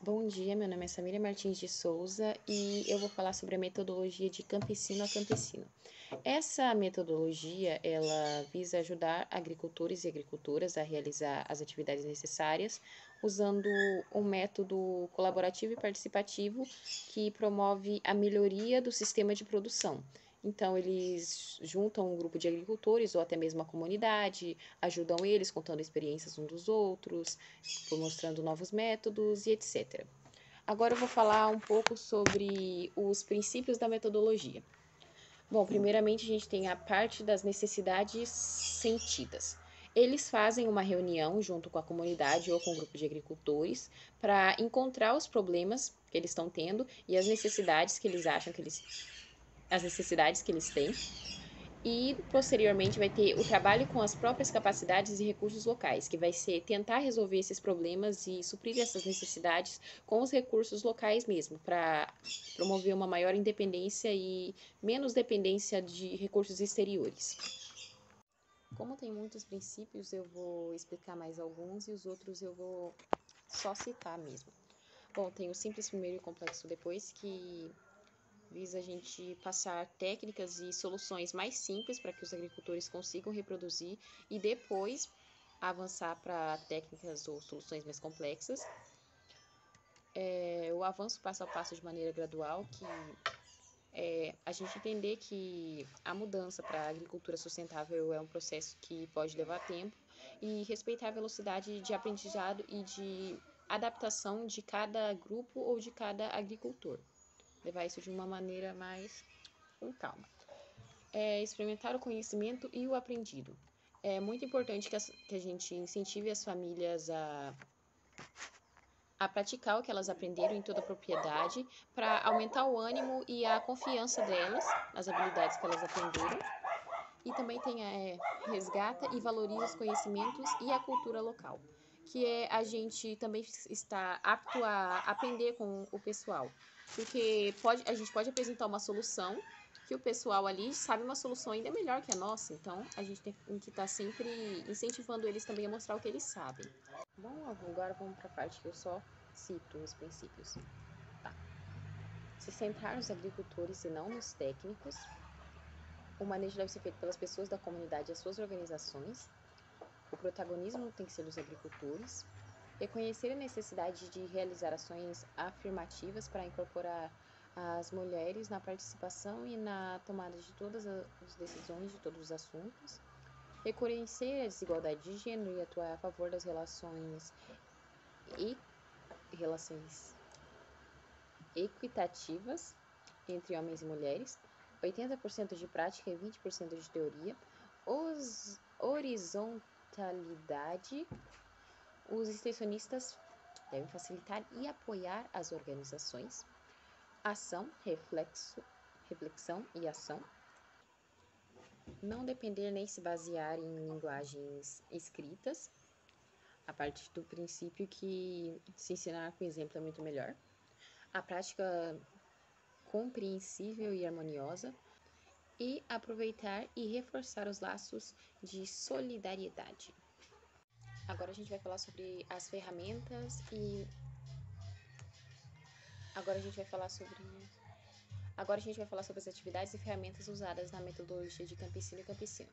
Bom dia, meu nome é Samira Martins de Souza e eu vou falar sobre a metodologia de campesino a campesino. Essa metodologia, ela visa ajudar agricultores e agricultoras a realizar as atividades necessárias usando um método colaborativo e participativo que promove a melhoria do sistema de produção. Então, eles juntam um grupo de agricultores ou até mesmo a comunidade, ajudam eles contando experiências uns dos outros, mostrando novos métodos e etc. Agora eu vou falar um pouco sobre os princípios da metodologia. Bom, primeiramente a gente tem a parte das necessidades sentidas. Eles fazem uma reunião junto com a comunidade ou com um grupo de agricultores para encontrar os problemas que eles estão tendo e as necessidades que eles acham que as necessidades que eles têm. E posteriormente vai ter o trabalho com as próprias capacidades e recursos locais, que vai ser tentar resolver esses problemas e suprir essas necessidades com os recursos locais mesmo, para promover uma maior independência e menos dependência de recursos exteriores. Como tem muitos princípios, eu vou explicar mais alguns e os outros eu vou só citar mesmo. Bom, tem o simples primeiro e o complexo depois, que visa a gente passar técnicas e soluções mais simples para que os agricultores consigam reproduzir e depois avançar para técnicas ou soluções mais complexas. O avanço passo a passo de maneira gradual, que a gente entender que a mudança para a agricultura sustentável é um processo que pode levar tempo e respeitar a velocidade de aprendizado e de adaptação de cada grupo ou de cada agricultor. Levar isso de uma maneira mais com calma. Experimentar o conhecimento e o aprendido. É muito importante que a gente incentive as famílias a praticar o que elas aprenderam em toda a propriedade para aumentar o ânimo e a confiança delas nas habilidades que elas aprenderam. E também tem resgata e valoriza os conhecimentos e a cultura local, que é a gente também está apto a aprender com o pessoal, porque a gente pode apresentar uma solução que o pessoal ali sabe uma solução ainda melhor que a nossa, então a gente tem que estar sempre incentivando eles também a mostrar o que eles sabem. Bom, agora vamos para a parte que eu só cito os princípios. Tá. Se centrar nos agricultores e não nos técnicos. O manejo deve ser feito pelas pessoas da comunidade e as suas organizações. O protagonismo tem que ser dos agricultores. Reconhecer a necessidade de realizar ações afirmativas para incorporar as mulheres na participação e na tomada de todas as decisões de todos os assuntos. Reconhecer a desigualdade de gênero e atuar a favor das relações equitativas entre homens e mulheres. 80% de prática e 20% de teoria. Horizontalidade. Os extensionistas devem facilitar e apoiar as organizações. Ação, reflexão e ação. Não depender nem se basear em linguagens escritas. A partir do princípio que se ensinar com exemplo é muito melhor. A prática compreensível e harmoniosa. E aproveitar e reforçar os laços de solidariedade. Agora a gente vai falar sobre as ferramentas e agora a gente vai falar sobre as atividades e ferramentas usadas na metodologia de campesino e campesina.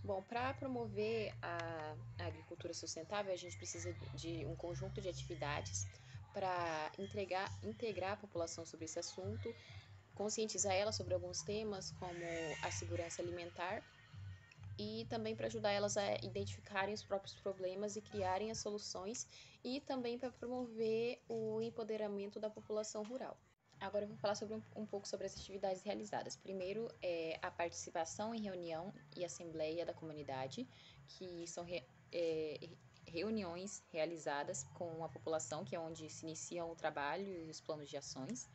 Bom, para promover a agricultura sustentável, a gente precisa de um conjunto de atividades para integrar a população sobre esse assunto, conscientizar ela sobre alguns temas como a segurança alimentar e também para ajudar elas a identificarem os próprios problemas e criarem as soluções e também para promover o empoderamento da população rural. Agora eu vou falar sobre um pouco sobre as atividades realizadas. Primeiro é a participação em reunião e assembleia da comunidade, que são reuniões realizadas com a população, que é onde se iniciam o trabalho e os planos de ações,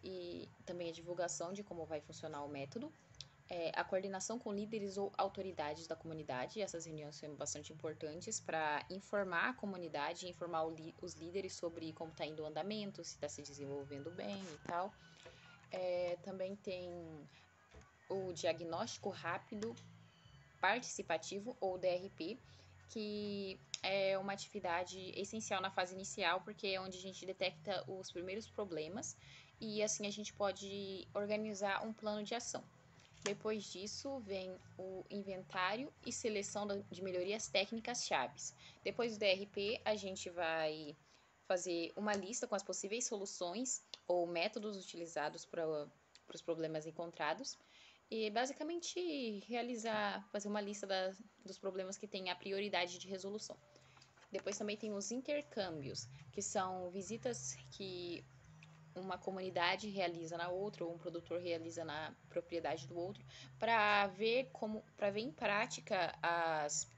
e também a divulgação de como vai funcionar o método. A coordenação com líderes ou autoridades da comunidade. Essas reuniões são bastante importantes para informar a comunidade, informar os líderes sobre como está indo o andamento, se está se desenvolvendo bem e tal. Também tem o diagnóstico rápido participativo, ou DRP, que é uma atividade essencial na fase inicial, porque é onde a gente detecta os primeiros problemas e assim a gente pode organizar um plano de ação. Depois disso, vem o inventário e seleção de melhorias técnicas chaves. Depois do DRP, a gente vai fazer uma lista com as possíveis soluções ou métodos utilizados para os problemas encontrados. E basicamente fazer uma lista dos problemas que têm a prioridade de resolução. Depois também tem os intercâmbios, que são visitas que uma comunidade realiza na outra, ou um produtor realiza na propriedade do outro, para ver em prática as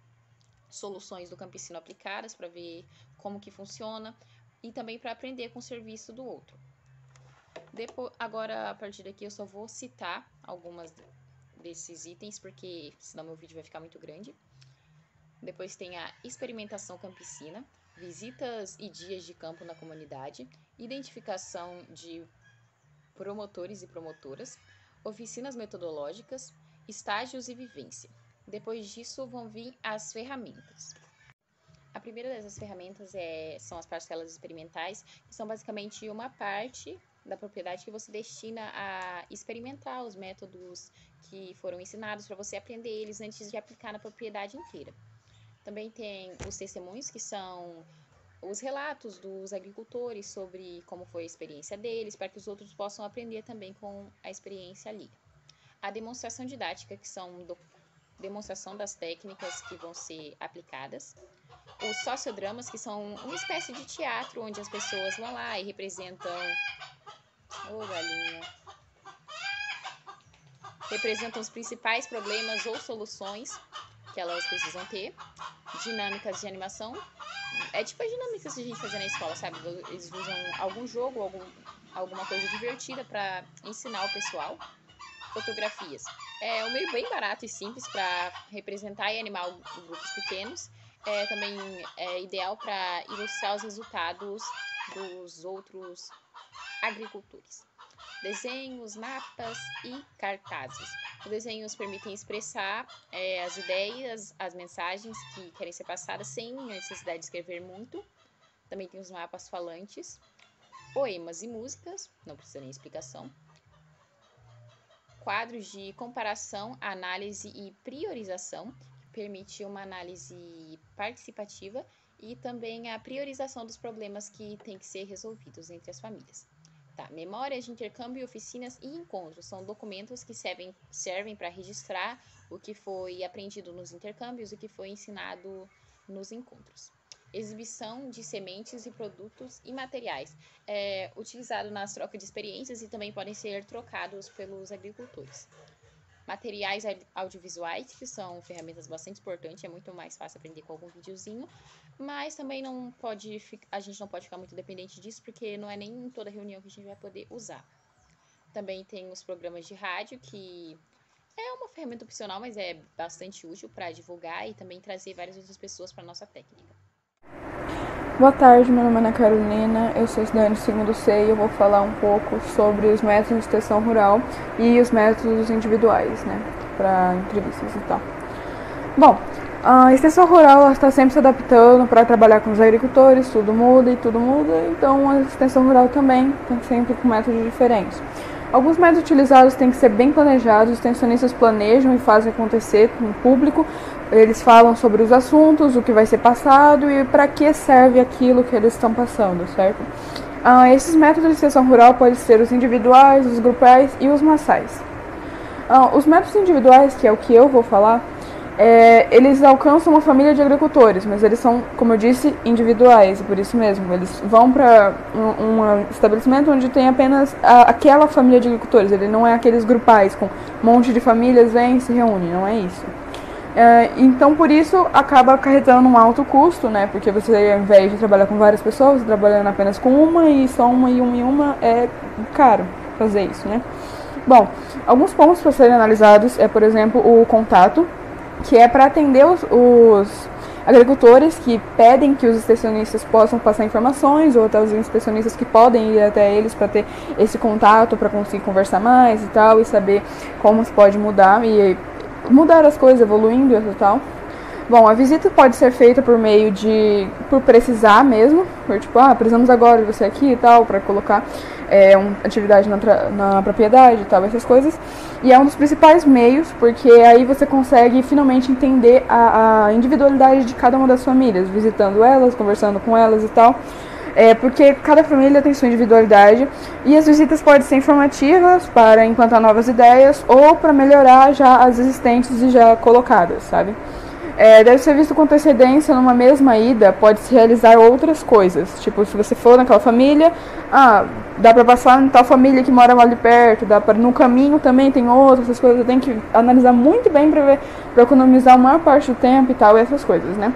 soluções do campesino aplicadas, para ver como que funciona e também para aprender com o serviço do outro. Agora, a partir daqui, eu só vou citar algumas desses itens, porque senão meu vídeo vai ficar muito grande. Depois tem a experimentação campesina, visitas e dias de campo na comunidade, identificação de promotores e promotoras, oficinas metodológicas, estágios e vivência. Depois disso vão vir as ferramentas. A primeira dessas ferramentas são as parcelas experimentais, que são basicamente uma parte da propriedade que você destina a experimentar os métodos que foram ensinados para você aprender eles antes de aplicar na propriedade inteira. Também tem os testemunhos, que são os relatos dos agricultores sobre como foi a experiência deles, para que os outros possam aprender também com a experiência ali. A demonstração didática, que são demonstração das técnicas que vão ser aplicadas. Os sociodramas, que são uma espécie de teatro, onde as pessoas vão lá e representam... galinha! Representam os principais problemas ou soluções que elas precisam ter. Dinâmicas de animação. É tipo as dinâmicas que a gente fazia na escola, sabe? Eles usam algum jogo, alguma coisa divertida para ensinar o pessoal. Fotografias. É um meio bem barato e simples para representar e animar grupos pequenos. Também é ideal para ilustrar os resultados dos outros agricultores. Desenhos, mapas e cartazes. Os desenhos permitem expressar as ideias, as mensagens que querem ser passadas sem necessidade de escrever muito. Também tem os mapas falantes, poemas e músicas, não precisa nem explicação. Quadros de comparação, análise e priorização, que permite uma análise participativa e também a priorização dos problemas que têm que ser resolvidos entre as famílias. Memórias de intercâmbio, oficinas e encontros são documentos que servem para registrar o que foi aprendido nos intercâmbios e o que foi ensinado nos encontros. Exibição de sementes e produtos e materiais, utilizado nas trocas de experiências e também podem ser trocados pelos agricultores. Materiais audiovisuais, que são ferramentas bastante importantes, é muito mais fácil aprender com algum videozinho, mas também a gente não pode ficar muito dependente disso, porque não é nem em toda reunião que a gente vai poder usar. Também tem os programas de rádio, que é uma ferramenta opcional, mas é bastante útil para divulgar e também trazer várias outras pessoas para a nossa técnica. Boa tarde, meu nome é Ana Carolina, eu sou estudante do segundo C e eu vou falar um pouco sobre os métodos de extensão rural e os métodos individuais, para entrevistas e tal. Bom, a extensão rural está sempre se adaptando para trabalhar com os agricultores, tudo muda, então a extensão rural também tem sempre com métodos diferentes. Alguns métodos utilizados têm que ser bem planejados, os extensionistas planejam e fazem acontecer com o público, eles falam sobre os assuntos, o que vai ser passado e para que serve aquilo que eles estão passando, certo? Esses métodos de extensão rural podem ser os individuais, os grupais e os massais. Os métodos individuais, que é o que eu vou falar, eles alcançam uma família de agricultores, mas eles são, como eu disse, individuais, por isso mesmo. Eles vão para um estabelecimento onde tem apenas aquela família de agricultores, ele não é aqueles grupais com um monte de famílias, vem e se reúne, não é isso. Então, por isso, acaba acarretando um alto custo, porque você, ao invés de trabalhar com várias pessoas, trabalhando apenas com uma, e só uma, é caro fazer isso, Bom, alguns pontos para serem analisados por exemplo, o contato, que é para atender os agricultores que pedem que os extensionistas possam passar informações, ou até os extensionistas que podem ir até eles para ter esse contato, para conseguir conversar mais e tal, e saber como se pode mudar as coisas, evoluindo e tal. Bom, a visita pode ser feita por meio de, por precisar mesmo, por tipo, precisamos agora de você aqui e tal, para colocar uma atividade na propriedade e tal, essas coisas. E é um dos principais meios, porque aí você consegue finalmente entender a individualidade de cada uma das famílias, visitando elas, conversando com elas e tal. Porque cada família tem sua individualidade e as visitas podem ser informativas para implantar novas ideias ou para melhorar já as existentes e já colocadas, sabe? Deve ser visto com antecedência. Numa mesma ida, pode-se realizar outras coisas. Tipo, se você for naquela família, dá pra passar em tal família que mora ali perto, dá pra, no caminho também tem outras, essas coisas. Tem que analisar muito bem pra economizar a maior parte do tempo e tal, e essas coisas, né?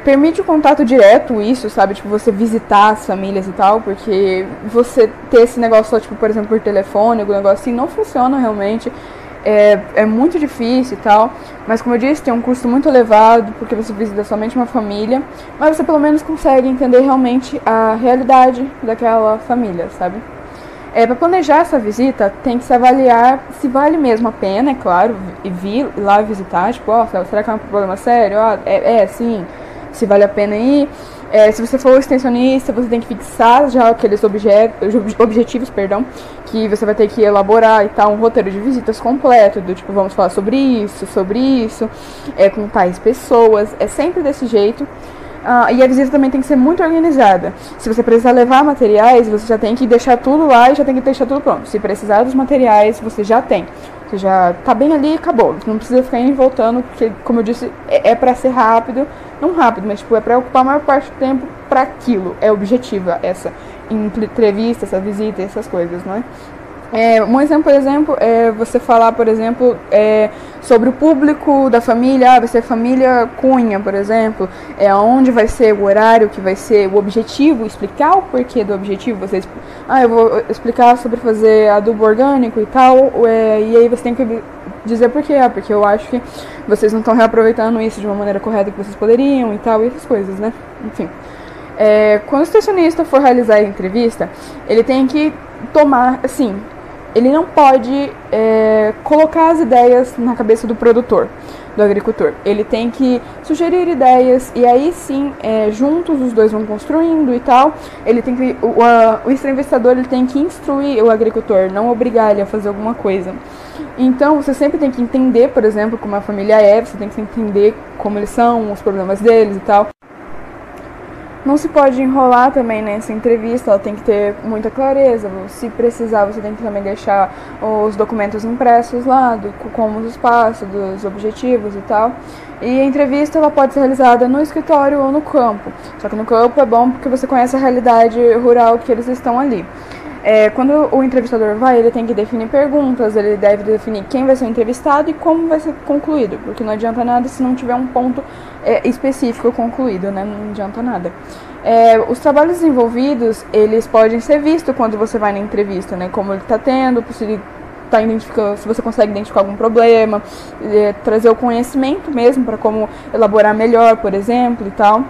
Permite o contato direto, isso, sabe? Tipo, você visitar as famílias e tal, porque você ter esse negócio só, tipo, por exemplo, por telefone, algum negócio assim, não funciona realmente. É muito difícil e tal, mas como eu disse, tem um custo muito elevado, porque você visita somente uma família, mas você pelo menos consegue entender realmente a realidade daquela família, sabe? Para planejar essa visita, tem que se avaliar se vale mesmo a pena, é claro, e vir lá visitar, tipo, será que é um problema sério? Sim, se vale a pena ir. Se você for extensionista, você tem que fixar já aqueles objetivos, que você vai ter que elaborar e tal, um roteiro de visitas completo, do tipo, vamos falar sobre isso, com tais pessoas, é sempre desse jeito. E a visita também tem que ser muito organizada. Se você precisar levar materiais, você já tem que deixar tudo lá e já tem que deixar tudo pronto. Se precisar dos materiais, você já tem. Você já tá bem ali e acabou. Você não precisa ficar indo e voltando, porque, como eu disse, é pra ser rápido. Não rápido, mas tipo, é pra ocupar a maior parte do tempo pra aquilo. É objetiva essa entrevista, essa visita, essas coisas, não é? Um exemplo, por exemplo, é você falar, por exemplo, sobre o público da família, vai ser família Cunha, por exemplo, onde vai ser o horário, que vai ser o objetivo, explicar o porquê do objetivo, eu vou explicar sobre fazer adubo orgânico e tal, e aí você tem que dizer por quê, porque eu acho que vocês não estão reaproveitando isso de uma maneira correta que vocês poderiam e tal, e essas coisas, né, enfim. Quando o extensionista for realizar a entrevista, ele tem que tomar, assim, ele não pode colocar as ideias na cabeça do produtor, do agricultor. Ele tem que sugerir ideias e aí sim, juntos os dois vão construindo e tal. Ele tem que, o entrevistador ele tem que instruir o agricultor, não obrigar ele a fazer alguma coisa. Então você sempre tem que entender, por exemplo, como a família você tem que entender como eles são, os problemas deles e tal. Não se pode enrolar também nessa entrevista, ela tem que ter muita clareza. Se precisar, você tem que também deixar os documentos impressos lá, como os passos, dos objetivos e tal. E a entrevista ela pode ser realizada no escritório ou no campo. Só que no campo é bom porque você conhece a realidade rural que eles estão ali. Quando o entrevistador vai, ele tem que definir perguntas, ele deve definir quem vai ser entrevistado e como vai ser concluído, porque não adianta nada se não tiver um ponto específico concluído, né? Não adianta nada. Os trabalhos desenvolvidos, eles podem ser vistos quando você vai na entrevista, né? Como ele está tendo, se ele está identificando, se você consegue identificar algum problema, trazer o conhecimento mesmo para como elaborar melhor, por exemplo, e tal.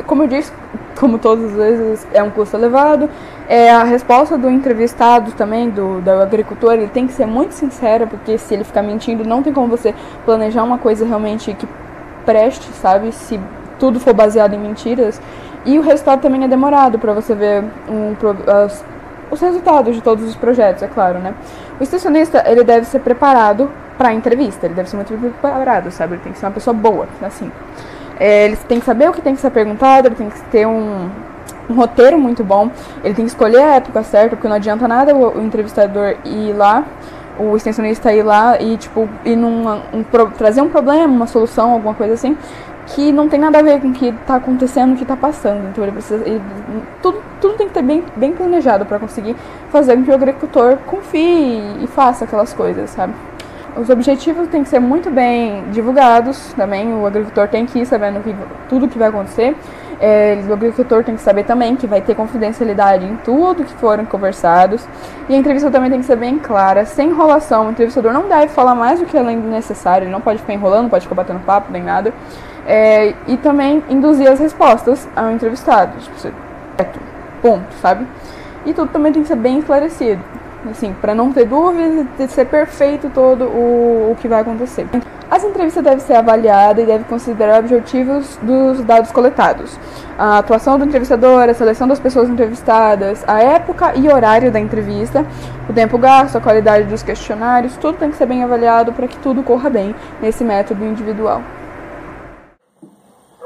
Como eu disse, como todas as vezes, é um custo elevado. A resposta do entrevistado também, do agricultor, ele tem que ser muito sincera, porque se ele ficar mentindo, não tem como você planejar uma coisa realmente que preste, sabe? Se tudo for baseado em mentiras. E o resultado também é demorado para você ver os resultados de todos os projetos, é claro, né? O extensionista, ele deve ser preparado para a entrevista, ele deve ser muito preparado, sabe? Ele tem que ser uma pessoa boa, assim. Ele tem que saber o que tem que ser perguntado, ele tem que ter um roteiro muito bom, ele tem que escolher a época certa, porque não adianta nada o entrevistador ir lá, o extensionista ir lá e tipo, trazer um problema, uma solução, alguma coisa assim, que não tem nada a ver com o que está acontecendo, o que está passando. Então tudo tem que ter bem planejado para conseguir fazer com que o agricultor confie e faça aquelas coisas, sabe? Os objetivos têm que ser muito bem divulgados também, o agricultor tem que ir sabendo tudo o que vai acontecer. O agricultor tem que saber também que vai ter confidencialidade em tudo que foram conversados. E a entrevista também tem que ser bem clara, sem enrolação. O entrevistador não deve falar mais do que além do necessário, ele não pode ficar enrolando, não pode ficar batendo papo, nem nada. E também induzir as respostas ao entrevistado, tipo, ponto, sabe? E tudo também tem que ser bem esclarecido, assim, para não ter dúvidas e ser perfeito todo o que vai acontecer. As entrevistas devem ser avaliadas e devem considerar objetivos dos dados coletados. A atuação do entrevistador, a seleção das pessoas entrevistadas, a época e horário da entrevista, o tempo gasto, a qualidade dos questionários, tudo tem que ser bem avaliado para que tudo corra bem nesse método individual.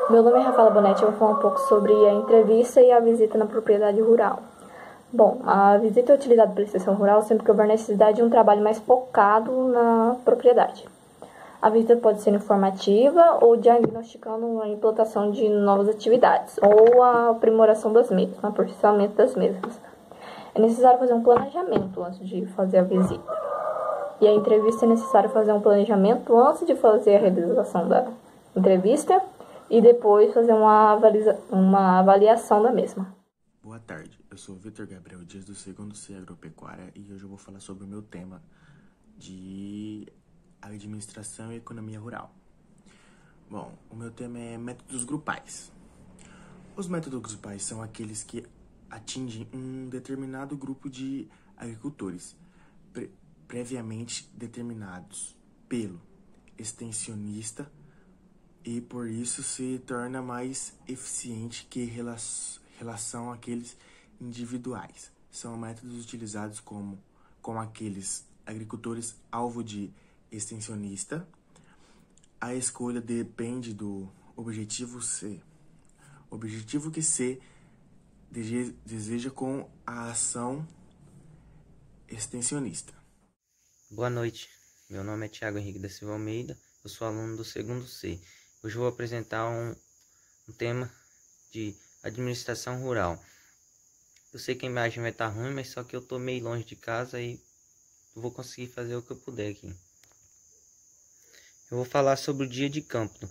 Meu nome é Rafaela Bonetti, eu vou falar um pouco sobre a entrevista e a visita na propriedade rural. Bom, a visita é utilizada pela extensão rural sempre que houver necessidade de um trabalho mais focado na propriedade. A visita pode ser informativa ou diagnosticando a implantação de novas atividades ou a aprimoração das mesmas, o aperfeiçoamento das mesmas. É necessário fazer um planejamento antes de fazer a visita. E a entrevista é necessário fazer um planejamento antes de fazer a realização da entrevista e depois fazer uma avaliação da mesma. Boa tarde, eu sou o Vitor Gabriel Dias do 2º C Agropecuária e hoje eu vou falar sobre o meu tema de administração e economia rural. Bom, o meu tema é métodos grupais. Os métodos grupais são aqueles que atingem um determinado grupo de agricultores, previamente determinados pelo extensionista, e por isso se torna mais eficiente que relação àqueles individuais. São métodos utilizados com aqueles agricultores alvo de extensionista. A escolha depende do objetivo que se deseja com a ação extensionista. Boa noite, meu nome é Thiago Henrique da Silva Almeida, eu sou aluno do 2º C. Hoje eu vou apresentar um tema de administração rural. Eu sei que a imagem vai estar ruim, mas só que eu estou meio longe de casa e vou conseguir fazer o que eu puder aqui. Eu vou falar sobre o dia de campo.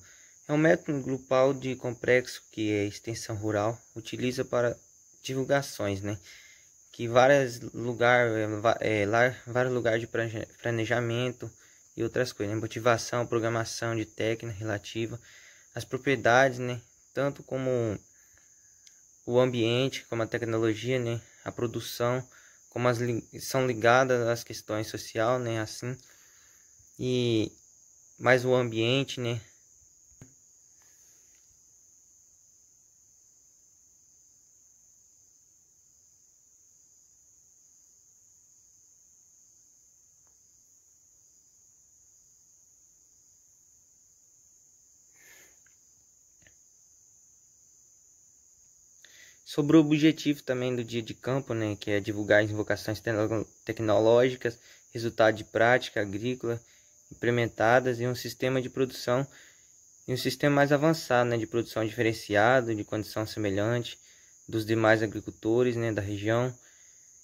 É um método grupal de complexo que a extensão rural utiliza para divulgações, que vários lugares de planejamento e outras coisas, motivação, programação de técnica relativa às propriedades, tanto como o ambiente, como a tecnologia, a produção, como são ligadas às questões sociais, assim, e mais o ambiente, Sobre o objetivo também do dia de campo, que é divulgar invocações tecnológicas, resultados de prática agrícola implementadas e um sistema de produção e um sistema mais avançado, de produção diferenciado, de condição semelhante dos demais agricultores, da região.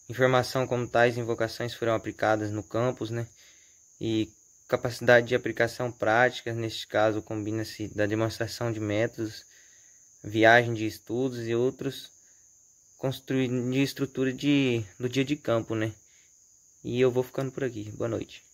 Informação como tais invocações foram aplicadas no campus, e capacidade de aplicação prática, neste caso combina-se da demonstração de métodos, viagem de estudos e outros, construir de estrutura do dia de campo, E eu vou ficando por aqui. Boa noite.